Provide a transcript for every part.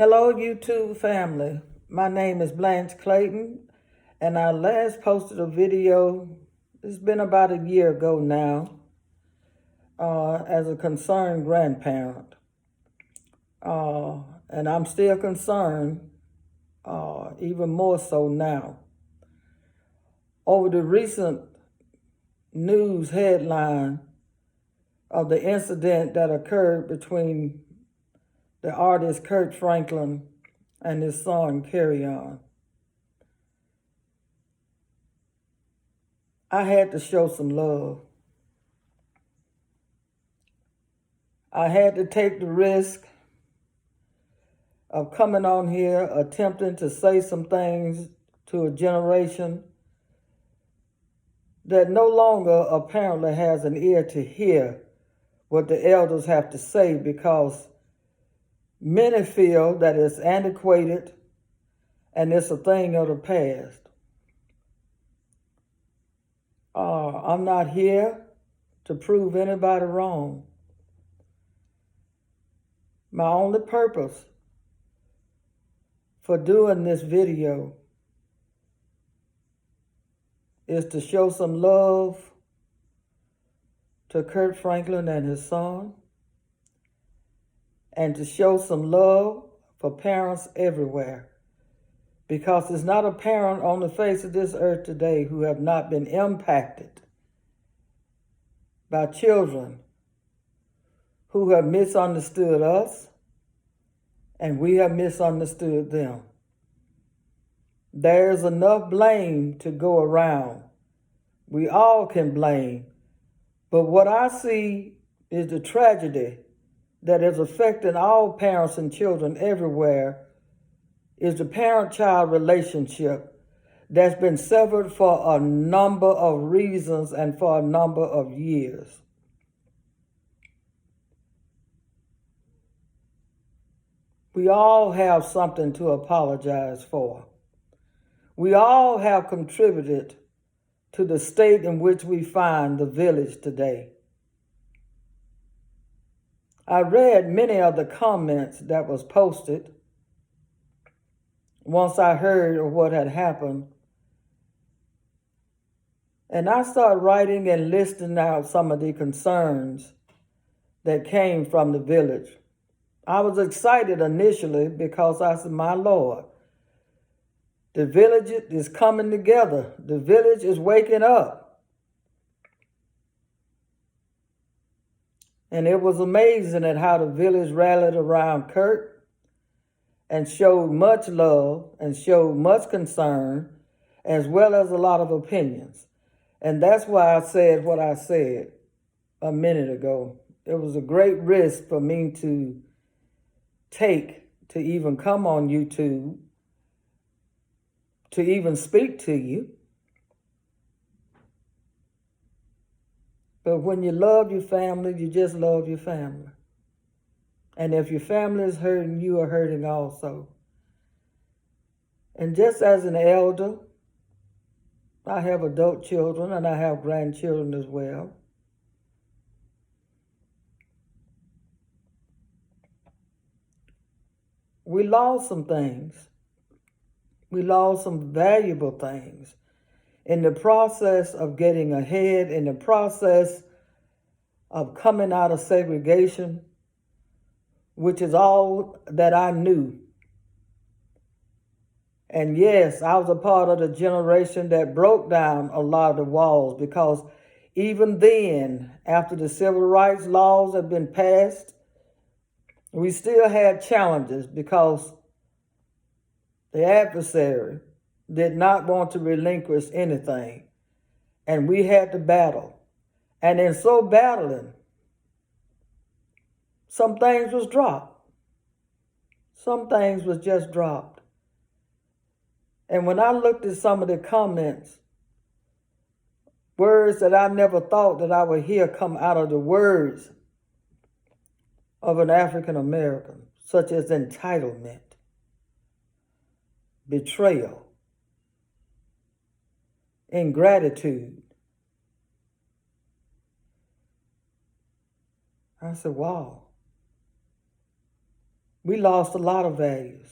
Hello, YouTube family. My name is Blanche Clayton, and I last posted a video, it's been about a year ago now, as a concerned grandparent. And I'm still concerned, even more so now, over the recent news headline of the incident that occurred between the artist Kirk Franklin and his son Kerrion. I had to show some love. I had to take the risk of coming on here attempting to say some things to a generation that no longer apparently has an ear to hear what the elders have to say, because many feel that it's antiquated and it's a thing of the past. I'm not here to prove anybody wrong. My only purpose for doing this video is to show some love to Kirk Franklin and his son, and to show some love for parents everywhere, because there's not a parent on the face of this earth today who have not been impacted by children who have misunderstood us, and we have misunderstood them. There's enough blame to go around. We all can blame. But what I see is the tragedy that is affecting all parents and children everywhere is the parent-child relationship that's been severed for a number of reasons and for a number of years. We all have something to apologize for. We all have contributed to the state in which we find the village today. I read many of the comments that was posted once I heard of what had happened. And I started writing and listing out some of the concerns that came from the village. I was excited initially because I said, my Lord, the village is coming together. The village is waking up. And it was amazing at how the village rallied around Kirk and showed much love and showed much concern, as well as a lot of opinions. And that's why I said what I said a minute ago. It was a great risk for me to take to even come on YouTube, to even speak to you. But when you love your family, you just love your family. And if your family is hurting, you are hurting also. And just as an elder, I have adult children and I have grandchildren as well. We lost some things. We lost some valuable things in the process of getting ahead, in the process of coming out of segregation, which is all that I knew. And yes, I was a part of the generation that broke down a lot of the walls, because even then, after the civil rights laws had been passed, we still had challenges because the adversary did not want to relinquish anything. And we had to battle. And in so battling, some things was dropped. Some things was just dropped. And when I looked at some of the comments, words that I never thought that I would hear come out of the words of an African American, such as entitlement, betrayal, ingratitude. I said, wow. We lost a lot of values.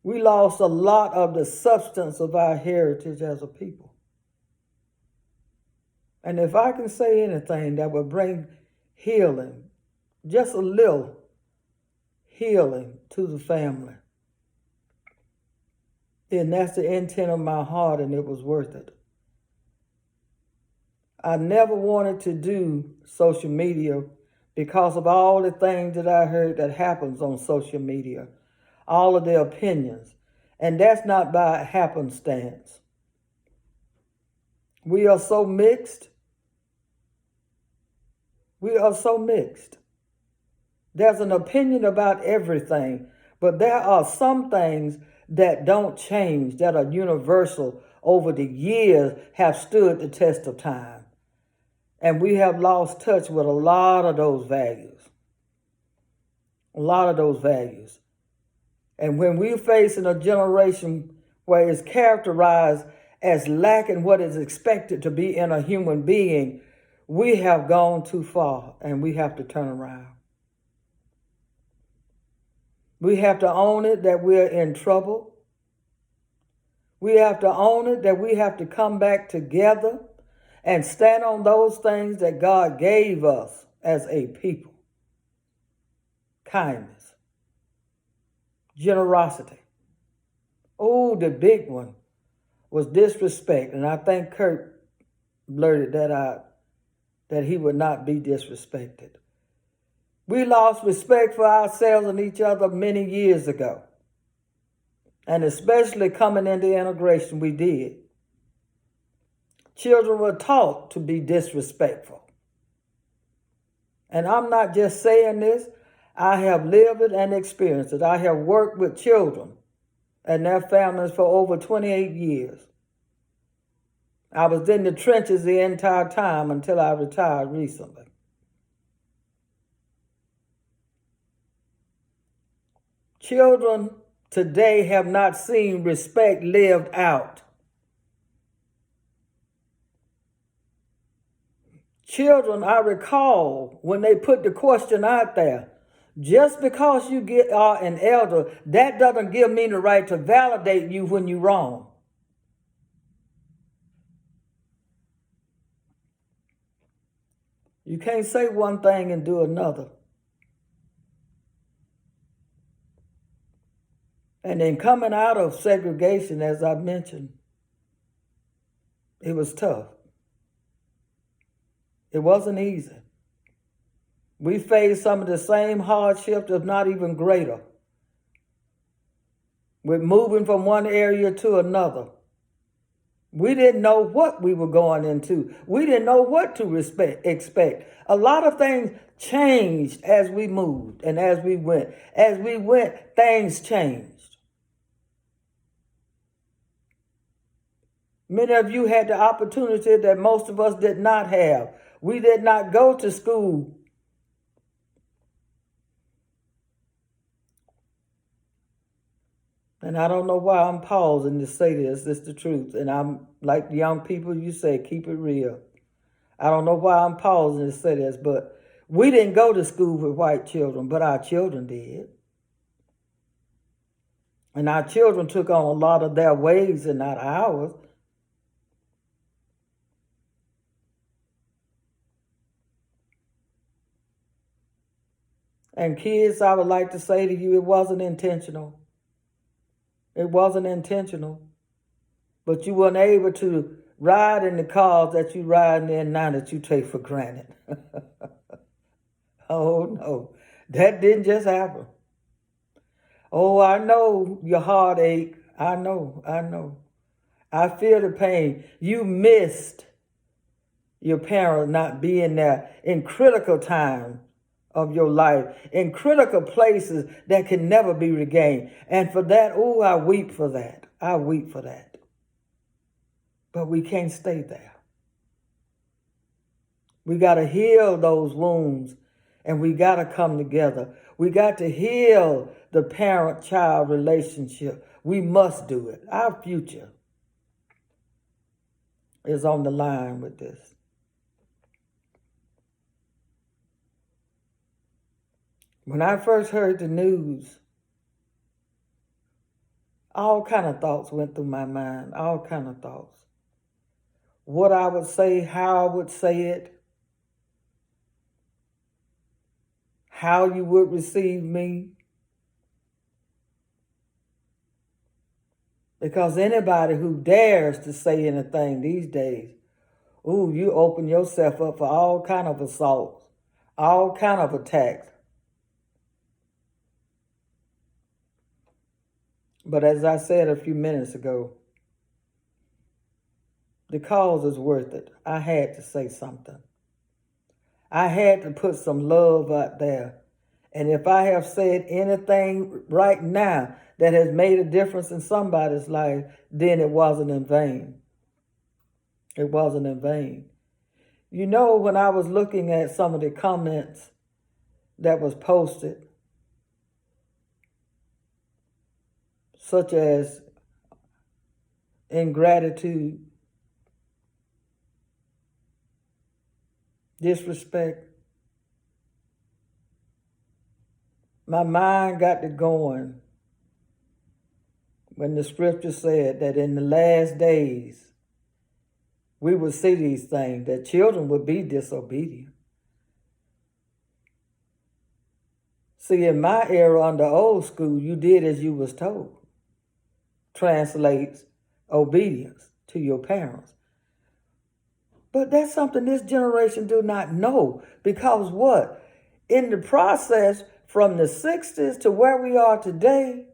We lost a lot of the substance of our heritage as a people. And if I can say anything that would bring healing, just a little healing to the family, then that's the intent of my heart, and it was worth it. I never wanted to do social media because of all the things that I heard that happens on social media, all of the opinions. And that's not by happenstance. We are so mixed. We are so mixed. There's an opinion about everything, but there are some things that don't change, that are universal, over the years have stood the test of time. And we have lost touch with a lot of those values. A lot of those values. And when we're facing a generation where it's characterized as lacking what is expected to be in a human being, we have gone too far and we have to turn around. We have to own it that we're in trouble. We have to own it that we have to come back together and stand on those things that God gave us as a people. Kindness. Generosity. Oh, the big one was disrespect. And I think Kirk blurted that out, that he would not be disrespected. We lost respect for ourselves and each other many years ago. And especially coming into integration, we did. Children were taught to be disrespectful. And I'm not just saying this. I have lived it and experienced it. I have worked with children and their families for over 28 years. I was in the trenches the entire time until I retired recently. Children today have not seen respect lived out. Children, I recall when they put the question out there, just because you are an elder, that doesn't give me the right to validate you when you're wrong. You can't say one thing and do another. And then coming out of segregation, as I mentioned, it was tough. It wasn't easy. We faced some of the same hardships, if not even greater, with moving from one area to another. We didn't know what we were going into. We didn't know what to expect. A lot of things changed as we moved and as we went. As we went, things changed. Many of you had the opportunity that most of us did not have. We did not go to school. And I don't know why I'm pausing to say this. This is the truth. And I'm like young people, you say, keep it real. I don't know why I'm pausing to say this, but we didn't go to school with white children, but our children did. And our children took on a lot of their ways and not ours. And kids, I would like to say to you, it wasn't intentional. It wasn't intentional. But you weren't able to ride in the cars that you ride in now that you take for granted. Oh, no. That didn't just happen. Oh, I know your heartache. I know. I feel the pain. You missed your parents not being there in critical times of your life, in critical places that can never be regained. And for that, oh, I weep for that. I weep for that. But we can't stay there. We got to heal those wounds, and we got to come together. We got to heal the parent-child relationship. We must do it. Our future is on the line with this. When I first heard the news, all kind of thoughts went through my mind, all kind of thoughts. What I would say, how I would say it, how you would receive me. Because anybody who dares to say anything these days, ooh, you open yourself up for all kind of assaults, all kind of attacks. But as I said a few minutes ago, the cause is worth it. I had to say something. I had to put some love out there. And if I have said anything right now that has made a difference in somebody's life, then it wasn't in vain. It wasn't in vain. You know, when I was looking at some of the comments that was posted, such as ingratitude, disrespect, my mind got to going when the scripture said that in the last days we would see these things, that children would be disobedient. See, in my era under old school, you did as you was told. Translates obedience to your parents. But that's something this generation do not know. Because what? In the process, from the 60s to where we are today,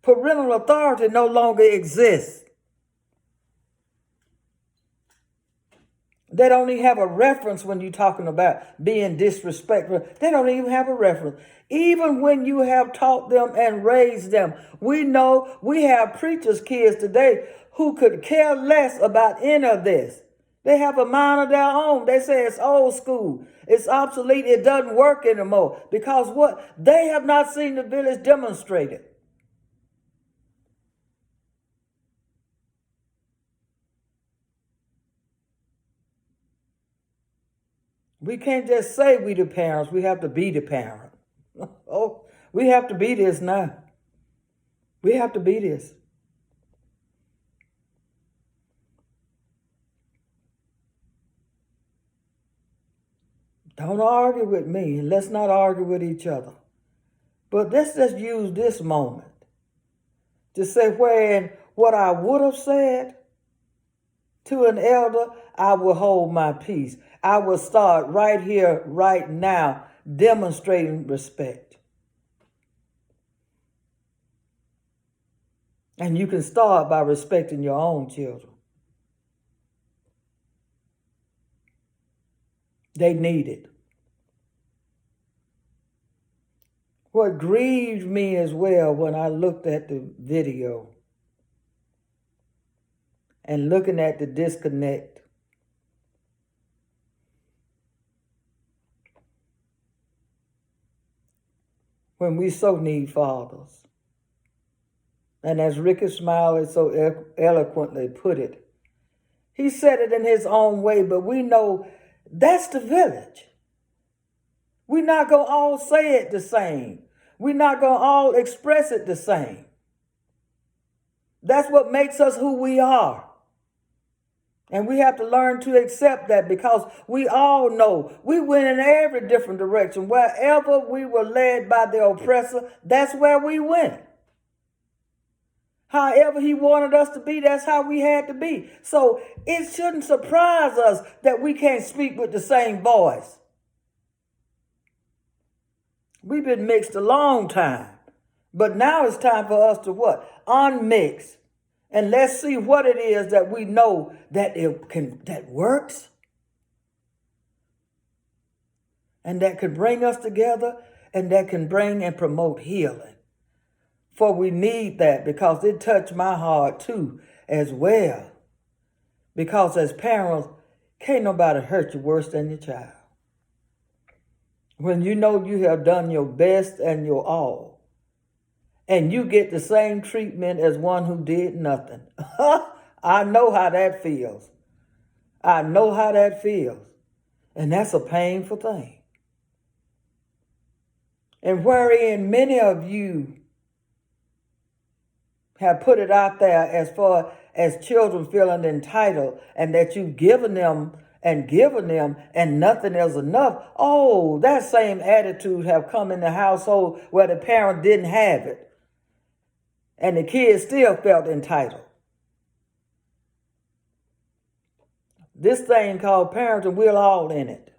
parental authority no longer exists. They don't even have a reference when you're talking about being disrespectful. They don't even have a reference. Even when you have taught them and raised them, we know we have preachers' kids today who could care less about any of this. They have a mind of their own. They say it's old school. It's obsolete. It doesn't work anymore. Because what? They have not seen the village demonstrated. We can't just say we the parents. We have to be the parent. Oh, we have to be this now. We have to be this. Don't argue with me, and let's not argue with each other. But let's just use this moment to say when what I would have said to an elder, I will hold my peace. I will start right here, right now, demonstrating respect. And you can start by respecting your own children. They need it. What grieved me as well when I looked at the video and looking at the disconnect, when we so need fathers. And as Ricky Smiley so eloquently put it, he said it in his own way, but we know that's the village. We're not going to all say it the same. We're not going to all express it the same. That's what makes us who we are. And we have to learn to accept that, because we all know we went in every different direction. Wherever we were led by the oppressor, that's where we went. However he wanted us to be, that's how we had to be. So it shouldn't surprise us that we can't speak with the same voice. We've been mixed a long time. But now it's time for us to what? Unmix. And let's see what it is that we know that that works. And that can bring us together, and that can bring and promote healing. For we need that, because it touched my heart too as well. Because as parents, can't nobody hurt you worse than your child. When you know you have done your best and your all, and you get the same treatment as one who did nothing. I know how that feels. I know how that feels. And that's a painful thing. and wherein many of you have put it out there as far as children feeling entitled, and that you've given them and nothing is enough. Oh, that same attitude have come in the household where the parent didn't have it and the kids still felt entitled. This thing called parenting, we're all in it.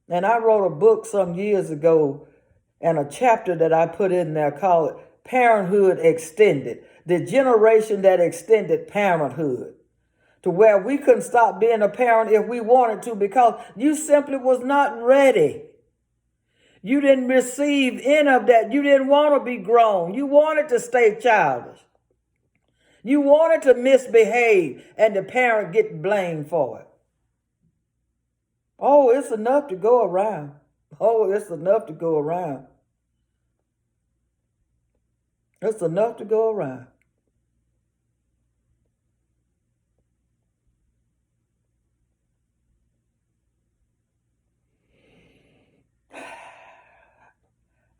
And I wrote a book some years ago, and a chapter that I put in there called Parenthood Extended, the generation that extended parenthood, to where we couldn't stop being a parent if we wanted to, because you simply was not ready. You didn't receive any of that. You didn't want to be grown. You wanted to stay childish. You wanted to misbehave and the parent get blamed for it. Oh, it's enough to go around. Oh, it's enough to go around. It's enough to go around.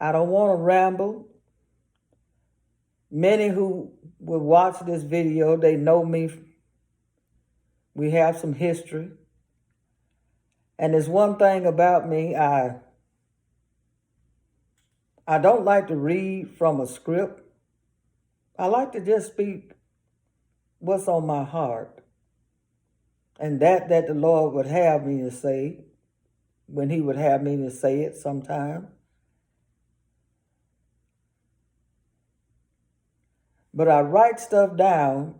I don't want to ramble. Many who will watch this video, they know me. We have some history. And there's one thing about me, I don't like to read from a script. I like to just speak what's on my heart. And that the Lord would have me to say, when he would have me to say it sometime. But I write stuff down,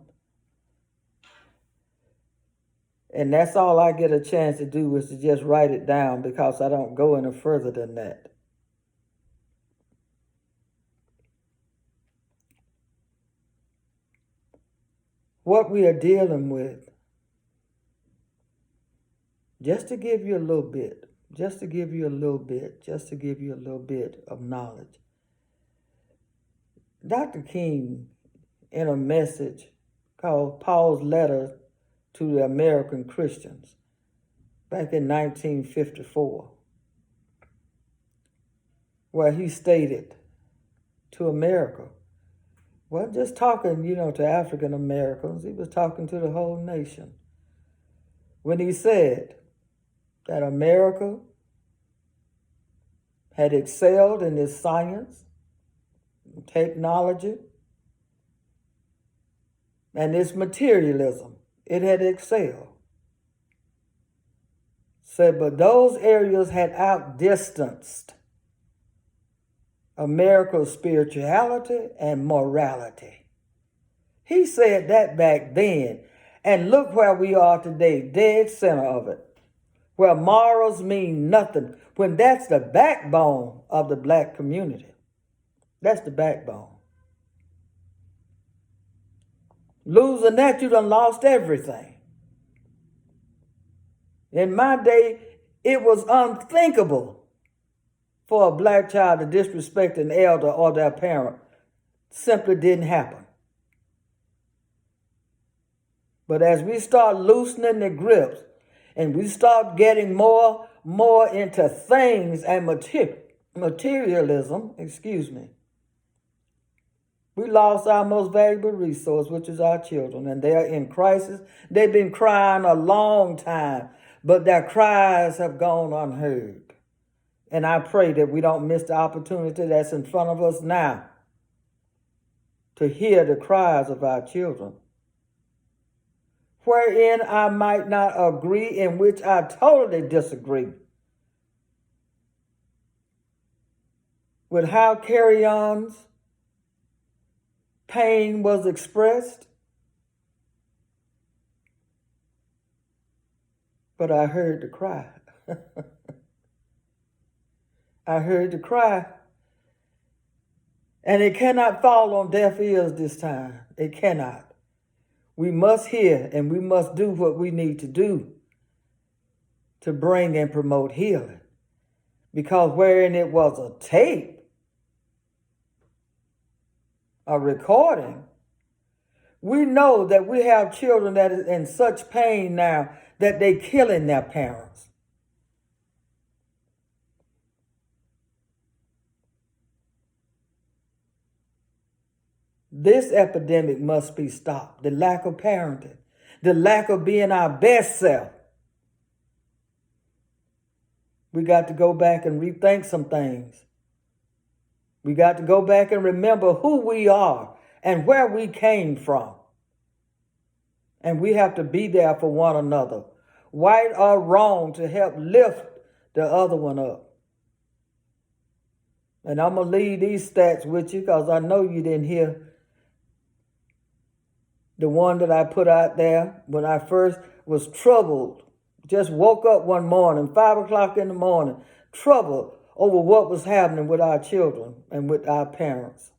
and that's all I get a chance to do, is to just write it down, because I don't go any further than that. What we are dealing with, just to give you a little bit, just to give you a little bit of knowledge. Dr. King, in a message called Paul's Letter to the American Christians, back in 1954, where he stated to America, wasn't just talking, to African Americans, he was talking to the whole nation, when he said that America had excelled in its science, technology, and its materialism. It had excelled. Said, but those areas had outdistanced America's spirituality and morality. He said that back then. And look where we are today, dead center of it, where morals mean nothing, when that's the backbone of the black community. That's the backbone. Losing that, you done lost everything. In my day, it was unthinkable for a black child to disrespect an elder or their parent. Simply didn't happen. But as we start loosening the grips, and we start getting more into things and materialism, we lost our most valuable resource, which is our children, and they are in crisis. They've been crying a long time, but their cries have gone unheard. And I pray that we don't miss the opportunity that's in front of us now to hear the cries of our children. Wherein I might not agree, in which I totally disagree with how Kerrion's pain was expressed. But I heard the cry. I heard the cry. And it cannot fall on deaf ears this time. It cannot. We must hear, and we must do what we need to do to bring and promote healing. Because wherein it was a tape, a recording, we know that we have children that is in such pain now that they killing their parents. This epidemic must be stopped. The lack of parenting, the lack of being our best self. We got to go back and rethink some things. We got to go back and remember who we are and where we came from. And we have to be there for one another, right or wrong, to help lift the other one up. And I'm going to leave these stats with you because I know you didn't hear the one that I put out there when I first was troubled. Just woke up one morning, 5 o'clock in the morning, troubled over what was happening with our children and with our parents.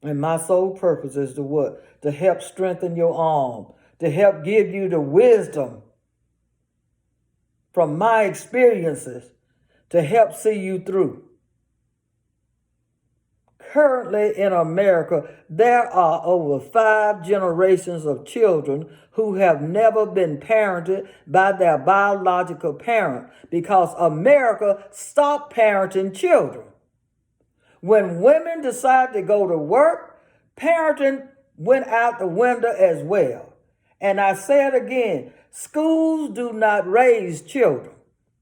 And my sole purpose is to what? To help strengthen your arm, to help give you the wisdom from my experiences to help see you through. Currently in America, there are over 5 generations of children who have never been parented by their biological parent because America stopped parenting children. When women decided to go to work, parenting went out the window as well. And I say it again, schools do not raise children.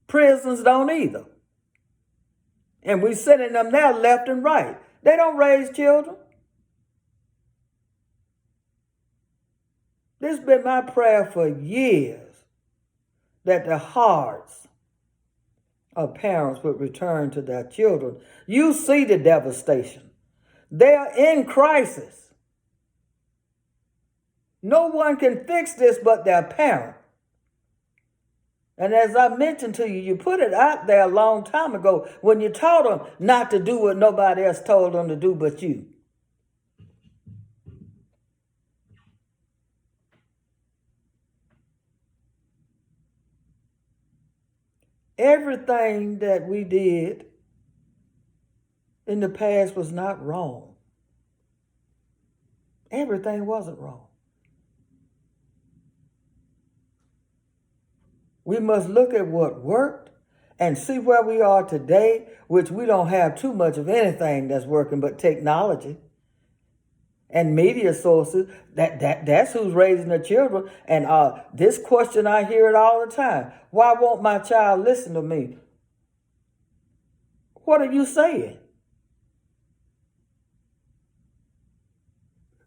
Prisons don't either. And we sending them there left and right. They don't raise children. This has been my prayer for years, that the hearts of parents would return to their children. You see the devastation. They are in crisis. No one can fix this but their parent. And as I mentioned to you, you put it out there a long time ago when you taught them not to do what nobody else told them to do but you. Everything that we did in the past was not wrong. Everything wasn't wrong. We must look at what worked and see where we are today, which we don't have too much of anything that's working but technology and media sources. That's who's raising the children. And this question, I hear it all the time. Why won't my child listen to me? What are you saying?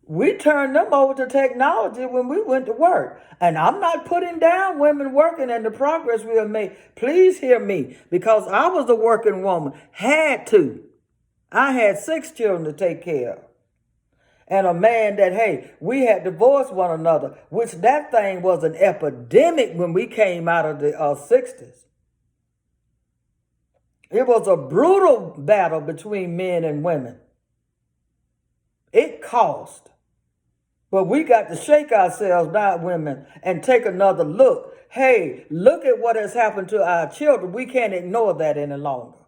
We turned them over to technology when we went to work. And I'm not putting down women working and the progress we have made. Please hear me, because I was a working woman, had to. I had 6 children to take care of. And a man that, hey, we had divorced one another, which that thing was an epidemic when we came out of the 60s. It was a brutal battle between men and women. It cost. But we got to shake ourselves down, women, and take another look. Hey, look at what has happened to our children. We can't ignore that any longer.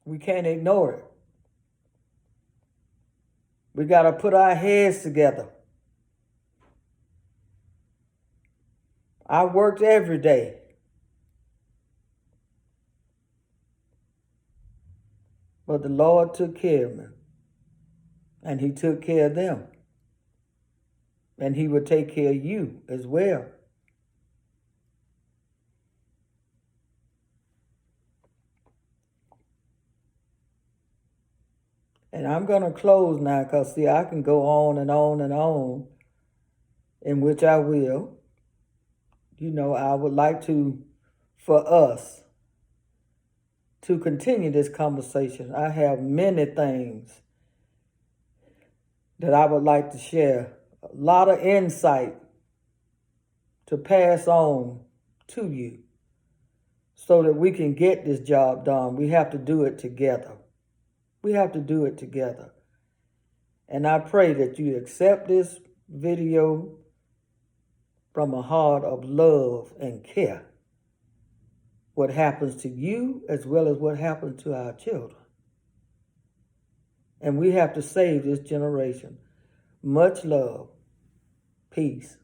We can't ignore it. We got to put our heads together. I worked every day. But the Lord took care of me. And He took care of them. And He would take care of you as well. And I'm going to close now because, see, I can go on and on and on, in which I will. You know, I would like to, for us, to continue this conversation. I have many things that I would like to share, a lot of insight to pass on to you so that we can get this job done. We have to do it together. We have to do it together. And I pray that you accept this video from a heart of love and care. What happens to you as well as what happens to our children. And we have to save this generation. Much love. Peace.